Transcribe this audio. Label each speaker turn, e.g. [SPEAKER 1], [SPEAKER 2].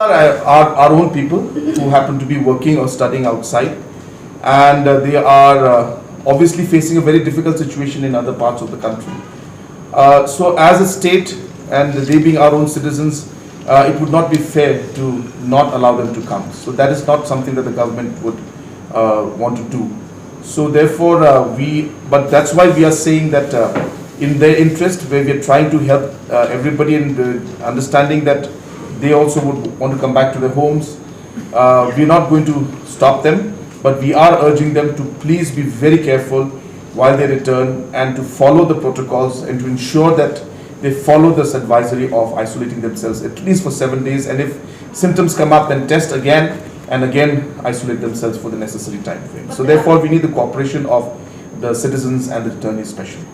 [SPEAKER 1] Our own people who happen to be working or studying outside, and they are obviously facing a very difficult situation in other parts of the country. So as a state, and they being our own citizens, it would not be fair to not allow them to come. So that is not something that the government would want to do. So therefore, but that's why we are saying that in their interest, where we are trying to help everybody in the understanding that they also would want to come back to their homes. We are not going to stop them, but we are urging them to please be very careful while they return and to follow the protocols and to ensure that they follow this advisory of isolating themselves at least for 7 days, and if symptoms come up, then test again and again isolate themselves for the necessary time frame. So therefore, we need the cooperation of the citizens and the returnees especially.